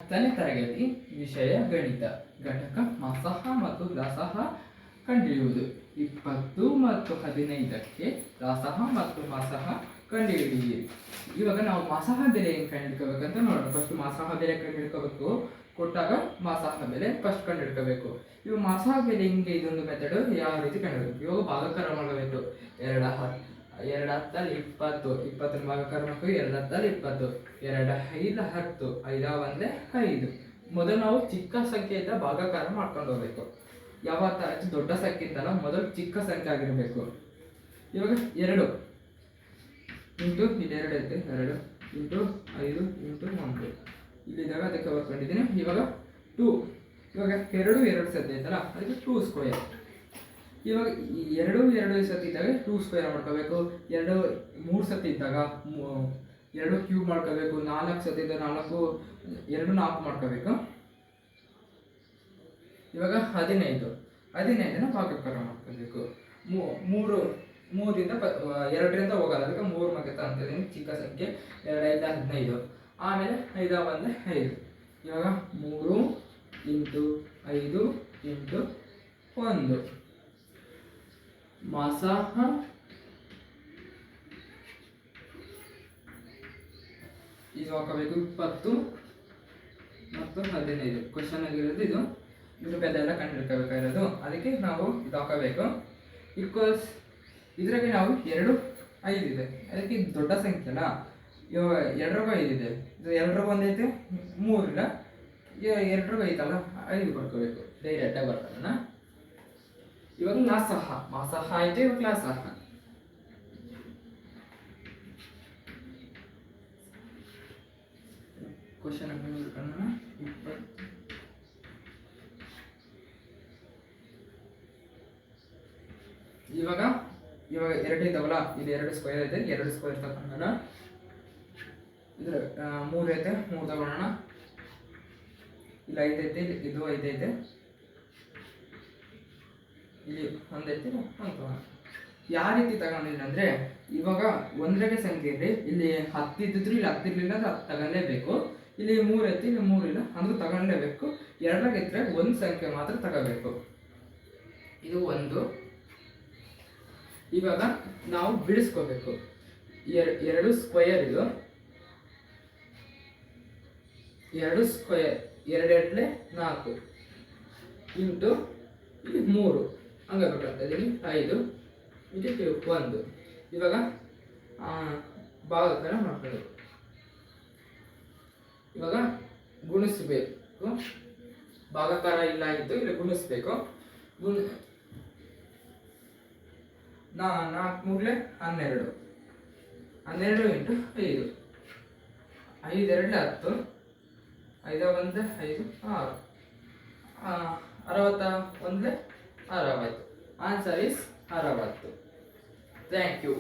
10ನೇ ತರಗತಿ ವಿಷಯ ಗಣಿತ. ಘಟಕ ಮಸಹ ಮತ್ತು ಲಸಹ ಕಂಡುಹಿಡಿಯುವುದು. 20 ಮತ್ತು 15ಕ್ಕೆ ಲಸಹ ಮತ್ತು ಮಸಹ ಕಂಡುಹಿಡಿಯಿರಿ. ಇವಾಗ ನಾವು ಮಸಹ ಬೆಲೆ ಹೆಂಗೆ ಕಂಡುಹಿಡ್ಕೋಬೇಕಂತ ನೋಡೋಣ. ಫಸ್ಟ್ ಮಸಹ ಬೆಲೆ ಕಂಡುಹಿಡ್ಕೋಬೇಕು. ಕೊಟ್ಟಾಗ ಮಸಹ ಬೆಲೆ ಫಸ್ಟ್ ಕಂಡುಹಿಡ್ಕೋಬೇಕು. ಇವಾಗ ಮಸಹ ಬೆಲೆ ಹಿಂಗೆ ಇದೊಂದು ಮೆಥಡ್ ಯಾವ ರೀತಿ ಕಂಡುಹಿಡಬೇಕು. ಇವಾಗ ಭಾಗಾಕಾರ ಮಾಡಬೇಕು. 2 ಹತ್ತಲ್ಲಿ 20, 20 ಭಾಗಾಕಾರ ಮಾಡಬೇಕು. 2 ಹತ್ತಲ್ಲಿ 20, 2 5 10, 5 1 5. ಮೊದಲು ನಾವು ಚಿಕ್ಕ ಸಂಖ್ಯೆಯಿಂದ ಭಾಗಾಕಾರ ಮಾಡ್ಕೊಂಡು ಹೋಗ್ಬೇಕು. ಯಾವತ್ತ ದೊಡ್ಡ ಸಂಖ್ಯೆ ಇತ್ತಲ್ಲ ಮೊದಲು ಚಿಕ್ಕ ಸಂಖ್ಯೆ ಆಗಿರಬೇಕು. ಇವಾಗ 2 ಇಂಟು ಇಲ್ಲಿ 2 ಐತೆ, 2 ಇಂಟು 5 ಇಂಟು 1 ಇಲ್ಲಿದ್ದಾಗ ಅದಕ್ಕೆ ಬರ್ಕೊಂಡಿದ್ದೀನಿ. ಇವಾಗ 2, ಇವಾಗ 2 ಸತಿ ಐತಲ್ಲ ಅದಕ್ಕೆ 2 ಸ್ಕ್ವೇರ್. ಇವಾಗ 2 ಸತಿ ಇದ್ದಾಗ 2 ಸ್ಕ್ವೇರ್ ಮಾಡ್ಕೋಬೇಕು. 2 3 ಸತಿ ಇದ್ದಾಗ 2 ಕ್ಯೂಬ್ ಮಾಡ್ಕೋಬೇಕು. 4 ಸತಿ ಇದ್ದಾಗ 2 4 ಮಾಡ್ಕೋಬೇಕು. ಇವಾಗ 15ನ ಭಾಗಾಕಾರ ಮಾಡ್ಕೋಬೇಕು. 3ರಿಂದ 2ರಿಂದ ಹೋಗಲ್ಲ, ಅದಕ್ಕೆ 3 ಮಗತ ಅಂತಿದ್ದೀನಿ. ಚಿಕ್ಕ ಸಂಖ್ಯೆ 2 5 15, ಆಮೇಲೆ 5 1 5. ಇವಾಗ 3 ಇಂಟು 5 ಇಂಟು 1 ಮಸಹ ಇದು ಹಾಕಬೇಕು. 20 ಮತ್ತು 15 ಕ್ವಶನ್ ಆಗಿರೋದು ಇದು. ಇದ್ರ ಬೆಲೆ ಎಲ್ಲ ಕಂಡುಹಿಡ್ಕೋಬೇಕಾಗಿರೋದು. ಅದಕ್ಕೆ ನಾವು ಇದು ಹಾಕಬೇಕು. ಈಕ್ವಲ್ಸ್ ಇದರಾಗೆ ನಾವು 2 5 ಇದೆ, ಅದಕ್ಕೆ ದೊಡ್ಡ ಸಂಖ್ಯೆ ಅಲ್ಲ. ಇವಾಗ 2 5 ಇದೆ, ಇದು 2 ಒಂದೈತೆ, 3 ಇಲ್ಲ, 2 ಐತಲ್ಲ 5 ಬರ್ಕೋಬೇಕು. ಡೈರೆಕ್ಟಾಗಿ ಬರ್ತಾನ. ಇವಾಗ ಲಸಹ ಮಸಹ ಆಯ್ತು. ಇವಾಗ ಲಸಹ ಕ್ವಶನ್ ನೋಡ್ಕೊಳ್ಳೋಣ. ಇವಾಗ 2 ಇದಾವಲ್ಲ, ಇಲ್ಲಿ 2 ಸ್ಕ್ವೇರ್ ಐತೆ, 2 ಸ್ಕ್ವೇರ್ ತಗೊಂಡೋಣ. ಇದ್ರ 3 ಐತೆ, 3 ತಗೊಳ್ಳೋಣ. ಇಲ್ಲಿ 5 ಐತೆ, ಇದು 5 ಐತೆ, ಇಲ್ಲಿ 1 ಐತೆ, 1 ತಗೋಣ. ಯಾವ ರೀತಿ ತಗೊಂಡಿದ್ದೀನಿ ಅಂದರೆ, ಇವಾಗ ಒಂದರಾಗೆ ಸಂಖ್ಯೆ ಇದೆ, ಇಲ್ಲಿ 10 ಇದ್ದಿದ್ರು ಇಲ್ಲಿ 10 ಇರಲಿಲ್ಲ ಅಂದ್ರೆ 10 ತಗೊಳ್ಳೇಬೇಕು. ಇಲ್ಲಿ 3 ಐತಿ, ಇಲ್ಲಿ 3 ಇಲ್ಲ ಅಂದ್ರೂ ತಗೊಳ್ಳೇಬೇಕು. 2ರಾಗೆ ಇದ್ರೆ ಒಂದು ಸಂಖ್ಯೆ ಮಾತ್ರ ತಗೋಬೇಕು. ಇದು 1. ಇವಾಗ ನಾವು ಬಿಡಿಸ್ಕೋಬೇಕು. 2 ಸ್ಕ್ವೇರ್ ಇದು, 2 ಸ್ಕ್ವೇರ್ 2 4 ಇಂಟು ಇಲ್ಲಿ 3 ಹಂಗಾಗ್ಬೇಕಂತ ಇದೀನಿ. 5 ಇಂಟು 1. ಇವಾಗ ಭಾಗಾಕಾರ ಮಾಡ್ಕೊಳ್ಳಿ. ಇವಾಗ ಗುಣಿಸ್ಬೇಕು. ಭಾಗಾಕಾರ ಇಲ್ಲ ಇತ್ತು, ಇಲ್ಲಿ ಗುಣಿಸ್ಬೇಕು. 4 3 12, 12 into 5, 5 2 10, 5 1 5 6, 61 60. Answer is 60. Thank you.